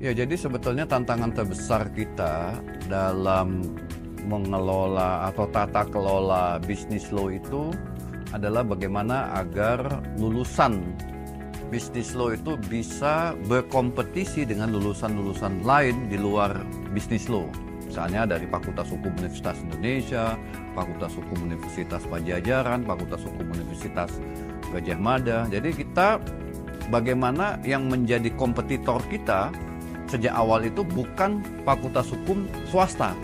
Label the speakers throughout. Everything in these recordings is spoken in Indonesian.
Speaker 1: Ya, jadi sebetulnya tantangan terbesar kita dalam mengelola atau tata kelola bisnis law itu adalah bagaimana agar lulusan bisnis law itu bisa berkompetisi dengan lulusan-lulusan lain di luar bisnis law. Misalnya dari Fakultas Hukum Universitas Indonesia, Fakultas Hukum Universitas Pajajaran, Fakultas Hukum Universitas Gadjah Mada. Jadi kita bagaimana yang menjadi kompetitor kita sejak awal itu bukan Fakultas Hukum swasta,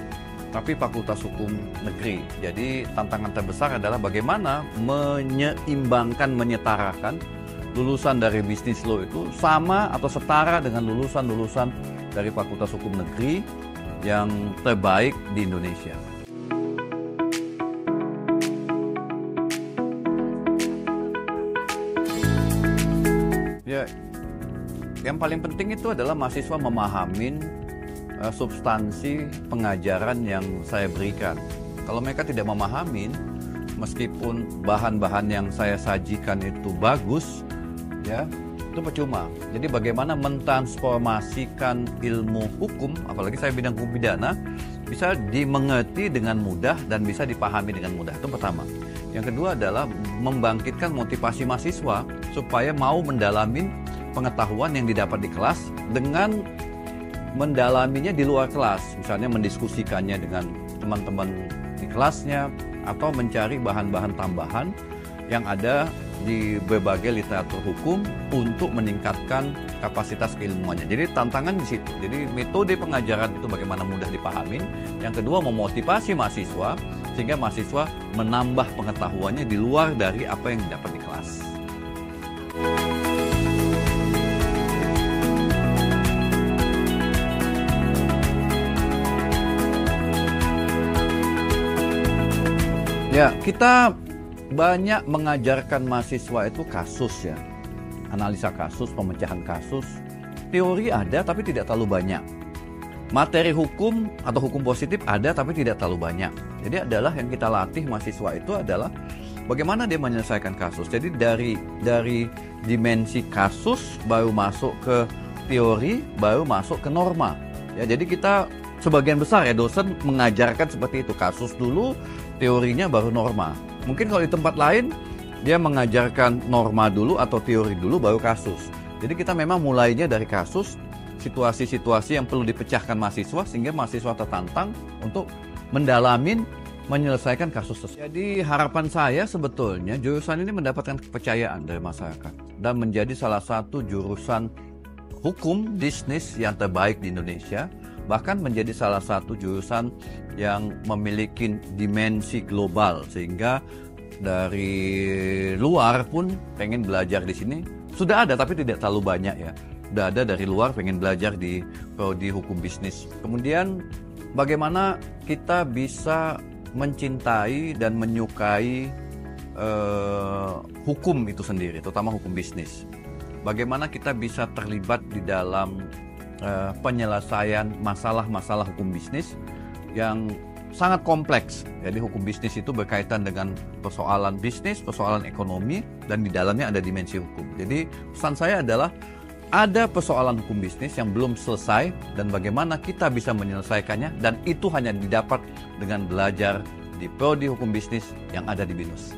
Speaker 1: tapi Fakultas Hukum Negeri. Jadi tantangan terbesar adalah bagaimana menyeimbangkan, menyetarakan lulusan dari bisnis law itu sama atau setara dengan lulusan-lulusan dari Fakultas Hukum Negeri yang terbaik di Indonesia. Ya, yang paling penting itu adalah mahasiswa memahamin substansi pengajaran yang saya berikan. Kalau mereka tidak memahamin, meskipun bahan-bahan yang saya sajikan itu bagus, ya, itu percuma. Jadi bagaimana mentransformasikan ilmu hukum, apalagi saya bidang hukum pidana, bisa dimengerti dengan mudah dan bisa dipahami dengan mudah. Itu pertama. Yang kedua adalah membangkitkan motivasi mahasiswa supaya mau mendalami pengetahuan yang didapat di kelas dengan mendalaminya di luar kelas. Misalnya mendiskusikannya dengan teman-teman di kelasnya atau mencari bahan-bahan tambahan yang ada di berbagai literatur hukum untuk meningkatkan kapasitas keilmuannya. Jadi tantangan di situ. Jadi metode pengajaran itu bagaimana mudah dipahami. Yang kedua, memotivasi mahasiswa sehingga mahasiswa menambah pengetahuannya di luar dari apa yang didapat di kelas. Ya, kita banyak mengajarkan mahasiswa itu kasus ya, analisa kasus, pemecahan kasus. Teori ada tapi tidak terlalu banyak. Materi hukum atau hukum positif ada tapi tidak terlalu banyak. Jadi adalah yang kita latih mahasiswa itu adalah bagaimana dia menyelesaikan kasus. Jadi dari dimensi kasus baru masuk ke teori, baru masuk ke norma. Ya, jadi kita sebagian besar ya dosen mengajarkan seperti itu, kasus dulu, teorinya baru norma. Mungkin kalau di tempat lain, dia mengajarkan norma dulu atau teori dulu baru kasus. Jadi kita memang mulainya dari kasus, situasi-situasi yang perlu dipecahkan mahasiswa, sehingga mahasiswa tertantang untuk mendalamin, menyelesaikan kasus tersebut. Jadi harapan saya sebetulnya jurusan ini mendapatkan kepercayaan dari masyarakat dan menjadi salah satu jurusan hukum bisnis yang terbaik di Indonesia, bahkan menjadi salah satu jurusan yang memiliki dimensi global, sehingga dari luar pun pengen belajar di sini. Sudah ada tapi tidak terlalu banyak ya. Sudah ada dari luar pengen belajar di prodi hukum bisnis. Kemudian bagaimana kita bisa mencintai dan menyukai hukum itu sendiri, terutama hukum bisnis. Bagaimana kita bisa terlibat di dalam penyelesaian masalah-masalah hukum bisnis yang sangat kompleks. Jadi hukum bisnis itu berkaitan dengan persoalan bisnis, persoalan ekonomi, dan di dalamnya ada dimensi hukum. Jadi pesan saya adalah ada persoalan hukum bisnis yang belum selesai dan bagaimana kita bisa menyelesaikannya, dan itu hanya didapat dengan belajar di prodi hukum bisnis yang ada di BINUS.